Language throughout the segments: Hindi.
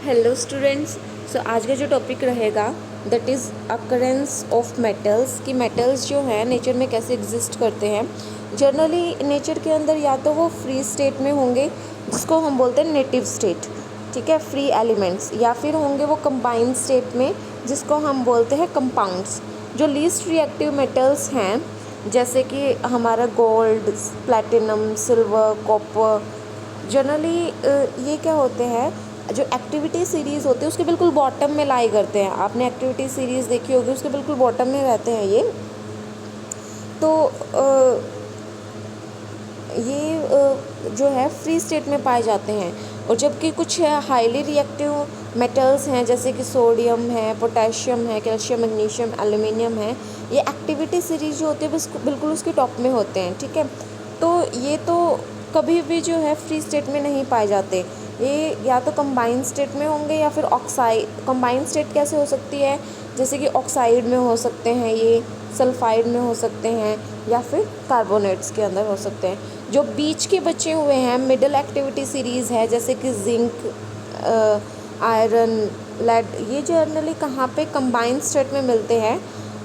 Hello students. आज का जो टॉपिक रहेगा that is occurrence of metals, कि मेटल्स जो हैं नेचर में कैसे एग्जिस्ट करते हैं। जनरली नेचर के अंदर या तो वो फ्री स्टेट में होंगे जिसको हम बोलते हैं नेटिव स्टेट, ठीक है, फ्री एलिमेंट्स, या फिर होंगे वो कंबाइंड स्टेट में जिसको हम बोलते हैं कंपाउंड्स। जो लीस्ट रिएक्टिव मेटल्स हैं जैसे कि हमारा gold, platinum, silver, copper, generally ये क्या होते हैं, जो एक्टिविटी सीरीज़ होती है उसके बिल्कुल बॉटम में लाई करते हैं। आपने एक्टिविटी सीरीज़ देखी होगी, उसके बिल्कुल बॉटम में रहते हैं ये। तो ये जो है फ्री स्टेट में पाए जाते हैं। और जबकि कुछ हाईली रिएक्टिव मेटल्स हैं जैसे कि सोडियम है, पोटेशियम है, कैल्शियम, मैग्नीशियम, एल्युमिनियम है, ये एक्टिविटी सीरीज जो होती है बिल्कुल उसके टॉप में होते हैं, ठीक है। तो ये तो कभी भी जो है फ्री स्टेट में नहीं पाए जाते, ये या तो कंबाइंड स्टेट में होंगे या फिर ऑक्साइड। कंबाइंड स्टेट कैसे हो सकती है, जैसे कि ऑक्साइड में हो सकते हैं, ये सल्फाइड में हो सकते हैं, या फिर कार्बोनेट्स के अंदर हो सकते हैं। जो बीच के बचे हुए हैं मिडिल एक्टिविटी सीरीज़ है जैसे कि जिंक, आयरन, लेड, ये जनरली कहाँ पे कंबाइंड स्टेट में मिलते हैं।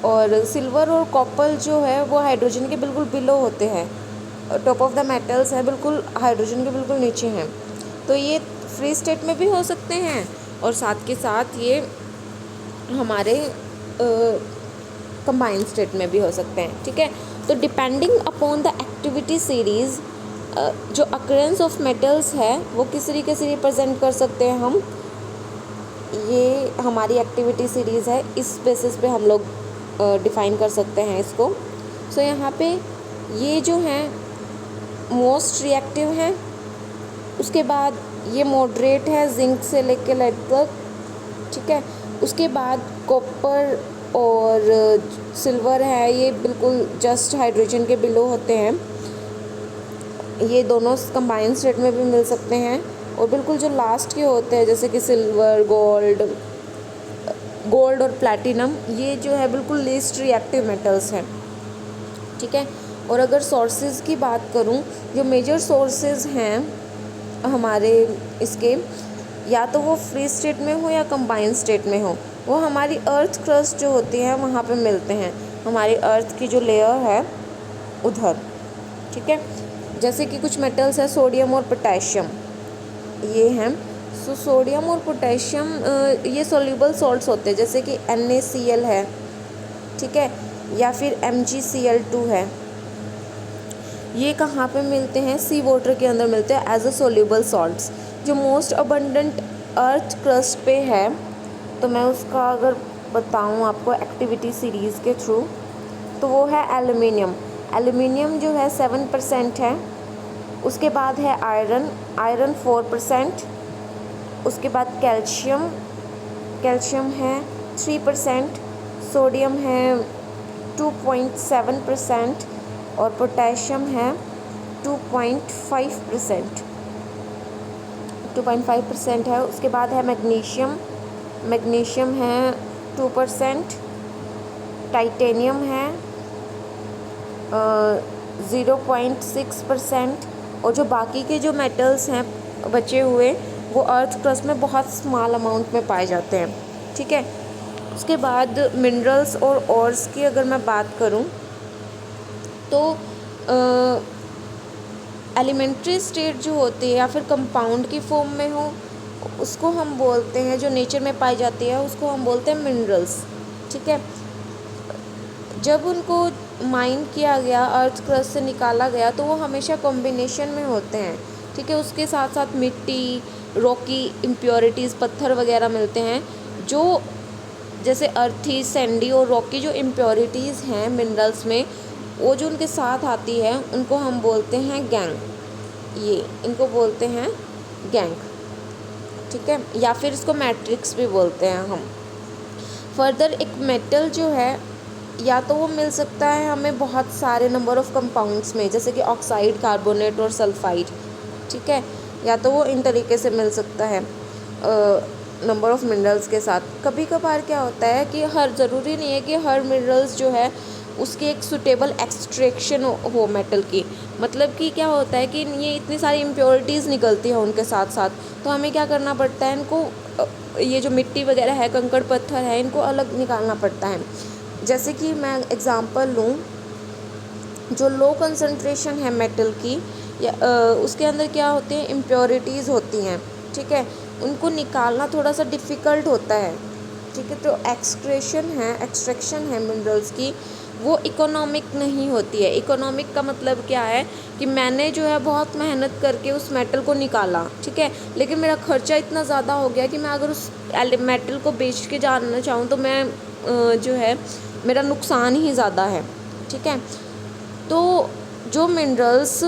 और सिल्वर और कॉपर जो है वो हाइड्रोजन के बिल्कुल बिलो होते हैं, टॉप ऑफ द मेटल्स है, बिल्कुल हाइड्रोजन के बिल्कुल नीचे हैं। तो ये फ्री स्टेट में भी हो सकते हैं और साथ के साथ ये हमारे कंबाइंड स्टेट में भी हो सकते हैं, ठीक है। तो depending upon the activity series जो अकरेंस ऑफ मेटल्स है वो किस तरीके से रिप्रेजेंट कर सकते हैं हम, ये हमारी एक्टिविटी सीरीज़ है, इस बेसिस पे हम लोग डिफ़ाइन कर सकते हैं इसको। सो यहाँ पे ये जो हैं मोस्ट रिएक्टिव हैं, उसके बाद ये मॉडरेट है जिंक से लेके लेड तक, ठीक है। उसके बाद कॉपर और सिल्वर है, ये बिल्कुल जस्ट हाइड्रोजन के बिलो होते हैं, ये दोनों कंबाइंड स्टेट में भी मिल सकते हैं। और बिल्कुल जो लास्ट के होते हैं जैसे कि सिल्वर, गोल्ड और प्लैटिनम, ये जो है बिल्कुल लीस्ट रिएक्टिव मेटल्स हैं, ठीक है। और अगर सोर्सेज की बात करूं, जो मेजर सोर्सेज हैं हमारे इसके, या तो वो फ्री स्टेट में हो या कंबाइंड स्टेट में हो, वो हमारी अर्थ क्रस्ट जो होती है वहाँ पे मिलते हैं, हमारी अर्थ की जो लेयर है उधर, ठीक है। जैसे कि कुछ मेटल्स है सोडियम और पोटेशियम, ये हैं। सो सोडियम और पोटेशियम ये सोल्यूबल सॉल्ट्स होते हैं जैसे कि NaCl है, ठीक है, या फिर MgCl2 है। ये कहाँ पे मिलते हैं, सी वाटर के अंदर मिलते हैं एज अ सोल्यूबल सॉल्ट्स। जो मोस्ट अबंडेंट अर्थ क्रस्ट पे है, तो मैं उसका अगर बताऊँ आपको एक्टिविटी सीरीज़ के थ्रू, तो वो है एल्युमिनियम। एल्युमिनियम जो है 7% है। उसके बाद है आयरन 4%। उसके बाद कैल्शियम है 3%। सोडियम है 2.7% और पोटेशियम है 2.5%। 2.5% है। उसके बाद है मैग्नीशियम है 2%। टाइटेनियम है 0.6%। और जो बाकी के जो मेटल्स हैं बचे हुए, वो अर्थ क्रस्ट में बहुत स्मॉल अमाउंट में पाए जाते हैं, ठीक है। उसके बाद मिनरल्स और ऑर्स की अगर मैं बात करूं, तो एलिमेंट्री स्टेट जो होती है या फिर कंपाउंड की फॉर्म में हो, उसको हम बोलते हैं, जो नेचर में पाई जाती है उसको हम बोलते हैं मिनरल्स, ठीक है। जब उनको माइन किया गया, अर्थ क्रस्ट से निकाला गया, तो वो हमेशा कॉम्बिनेशन में होते हैं, ठीक है। उसके साथ साथ मिट्टी, रॉकी इम्प्योरिटीज़, पत्थर वगैरह मिलते हैं, जो जैसे अर्थी, सैंडी और रॉकी जो इम्प्योरिटीज़ हैं मिनरल्स में, वो जो उनके साथ आती है उनको हम बोलते हैं गैंग। ये इनको बोलते हैं गैंग, ठीक है, या फिर इसको मैट्रिक्स भी बोलते हैं हम। फर्दर एक मेटल जो है या तो वो मिल सकता है हमें बहुत सारे नंबर ऑफ कंपाउंड्स में जैसे कि ऑक्साइड, कार्बोनेट और सल्फाइड, ठीक है, या तो वो इन तरीके से मिल सकता है नंबर ऑफ मिनरल्स के साथ। कभी कभार क्या होता है कि ज़रूरी नहीं है कि हर मिनरल्स जो है उसकी एक सुटेबल एक्सट्रैक्शन हो मेटल की। मतलब कि क्या होता है कि ये इतनी सारी इम्प्योरिटीज़ निकलती है उनके साथ साथ, तो हमें क्या करना पड़ता है, इनको ये जो मिट्टी वगैरह है, कंकड़ पत्थर है, इनको अलग निकालना पड़ता है। जैसे कि मैं एग्ज़ाम्पल लूँ, जो लो कंसंट्रेशन है मेटल की या उसके अंदर क्या होते हैं, इम्प्योरिटीज़ होती हैं, ठीक है, उनको निकालना थोड़ा सा डिफ़िकल्ट होता है, ठीक है। तो एक्सट्रैक्शन है मिनरल्स की, वो इकोनॉमिक नहीं होती है। इकोनॉमिक का मतलब क्या है कि मैंने जो है बहुत मेहनत करके उस मेटल को निकाला, ठीक है, लेकिन मेरा खर्चा इतना ज़्यादा हो गया कि मैं अगर उस मेटल को बेच के जानना चाहूँ तो मैं जो है मेरा नुकसान ही ज़्यादा है, ठीक है। तो जो मिनरल्स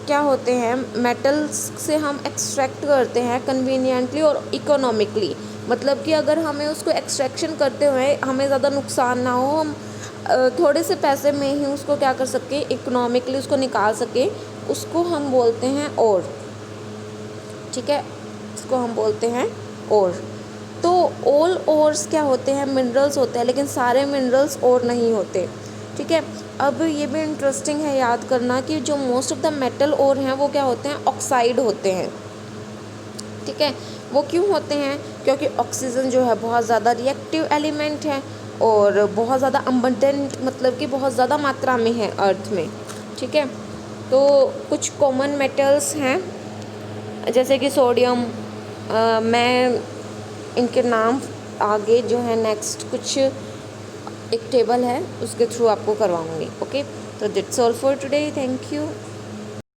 क्या होते हैं, मेटल्स से हम एक्सट्रैक्ट करते हैं कन्वीनियंटली और इकोनॉमिकली, मतलब कि अगर हमें उसको एक्सट्रैक्शन करते हुए हमें ज़्यादा नुकसान ना हो, हम थोड़े से पैसे में ही उसको क्या कर सकें, इकोनॉमिकली उसको निकाल सकें, उसको हम बोलते हैं ओर, ठीक है, इसको हम बोलते हैं ओर। तो ऑल ओर्स क्या होते हैं, मिनरल्स होते हैं, लेकिन सारे मिनरल्स ओर नहीं होते, ठीक है। अब ये भी इंटरेस्टिंग है याद करना कि जो मोस्ट ऑफ द मेटल ओर हैं वो क्या होते हैं, ऑक्साइड होते हैं, ठीक है। वो क्यों होते हैं, क्योंकि ऑक्सीजन जो है बहुत ज़्यादा रिएक्टिव एलिमेंट है और बहुत ज़्यादा अबंडेंट, मतलब कि बहुत ज़्यादा मात्रा में है अर्थ में, ठीक है। तो कुछ कॉमन मेटल्स हैं जैसे कि सोडियम, मैं इनके नाम आगे जो है नेक्स्ट कुछ एक टेबल है उसके थ्रू आपको करवाऊँगी। ओके, तो that's all for today, thank you.